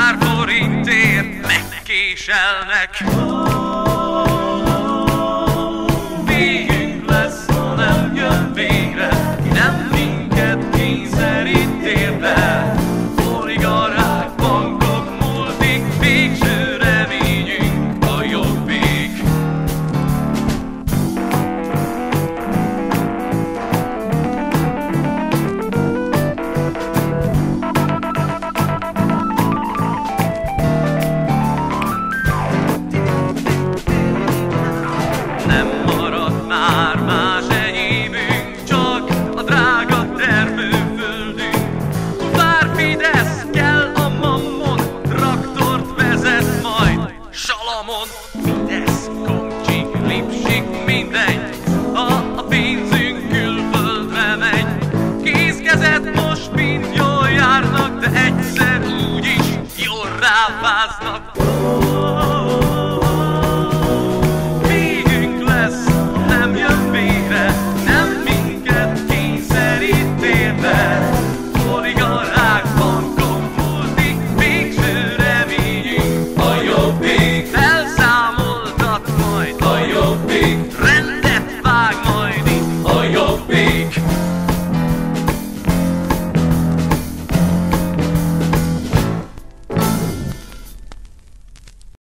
pár forintért megkéselnek. Végünk lesz, ha nem jön végre, ki nem minket kényszerít térdel. Oligarchák, bankok, multik, végső reményünk a jobbik. Nem marad már más egyébünk, csak a drága termőföldünk. Bár Fidesz kell a mammon, traktort vezet majd Salamon. Fidesz, komcsik, lipsik, mindegy, ha a pénzünk külföldre megy. Kézkezet most mind jól járnak, de egyszer úgyis jól ráfáznak.